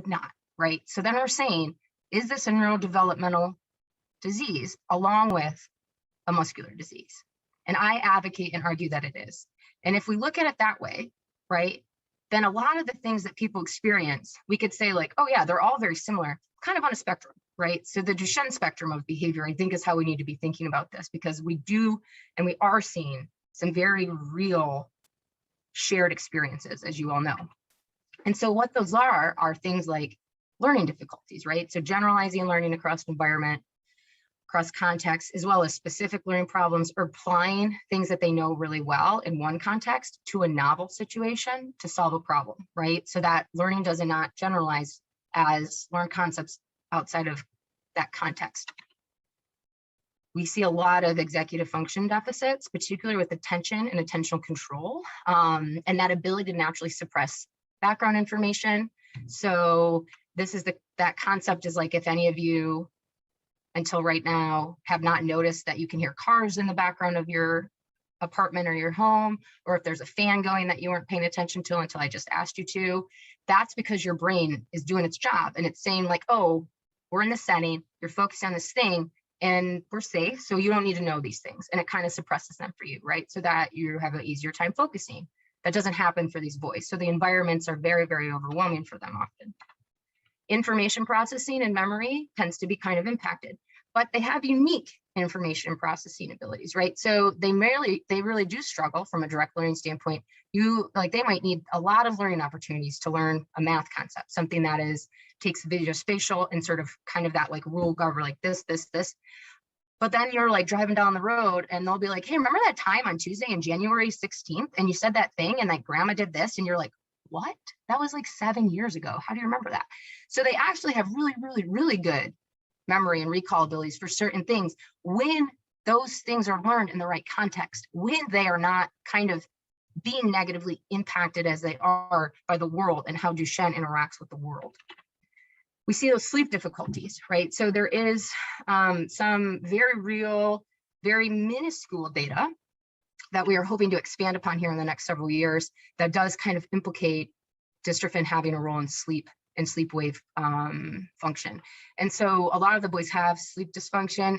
not, right? So then we're saying, is this a neurodevelopmental disease along with a muscular disease? And I advocate and argue that it is. And if we look at it that way, right, then a lot of the things that people experience, we could say like, oh yeah, they're all very similar, kind of on a spectrum, right? So the Duchenne spectrum of behavior, I think, is how we need to be thinking about this, because we do, and we are seeing some very real shared experiences, as you all know. And so what those are things like learning difficulties, right? So generalizing learning across environment, across context, as well as specific learning problems, or applying things that they know really well in one context to a novel situation to solve a problem, right? So that learning does not generalize as learn concepts outside of that context. We see a lot of executive function deficits, particularly with attention and attentional control, and that ability to naturally suppress background information. So this is that concept is like, if any of you until right now have not noticed that you can hear cars in the background of your apartment or your home, or if there's a fan going that you weren't paying attention to until I just asked you to, that's because your brain is doing its job and it's saying like, oh, we're in this setting, you're focused on this thing, and we're safe, so you don't need to know these things. And it kind of suppresses them for you, right? So that you have an easier time focusing. That doesn't happen for these boys. So the environments are very, very overwhelming for them often. Information processing and memory tends to be kind of impacted, but they have unique information processing abilities, right? So they really do struggle from a direct learning standpoint. They might need a lot of learning opportunities to learn a math concept, something that takes video spatial and sort of kind of that like rule govern like this. But then you're like driving down the road and they'll be like, hey, remember that time on Tuesday in January 16th? And you said that thing and like grandma did this, and you're like, what? That was like 7 years ago. How do you remember that? So they actually have really, really, really good memory and recall abilities for certain things when those things are learned in the right context, when they are not kind of being negatively impacted as they are by the world and how Duchenne interacts with the world. We see those sleep difficulties, right? So there is some very real, very minuscule data that we are hoping to expand upon here in the next several years that does kind of implicate dystrophin having a role in sleep and sleep wave function. And so a lot of the boys have sleep dysfunction.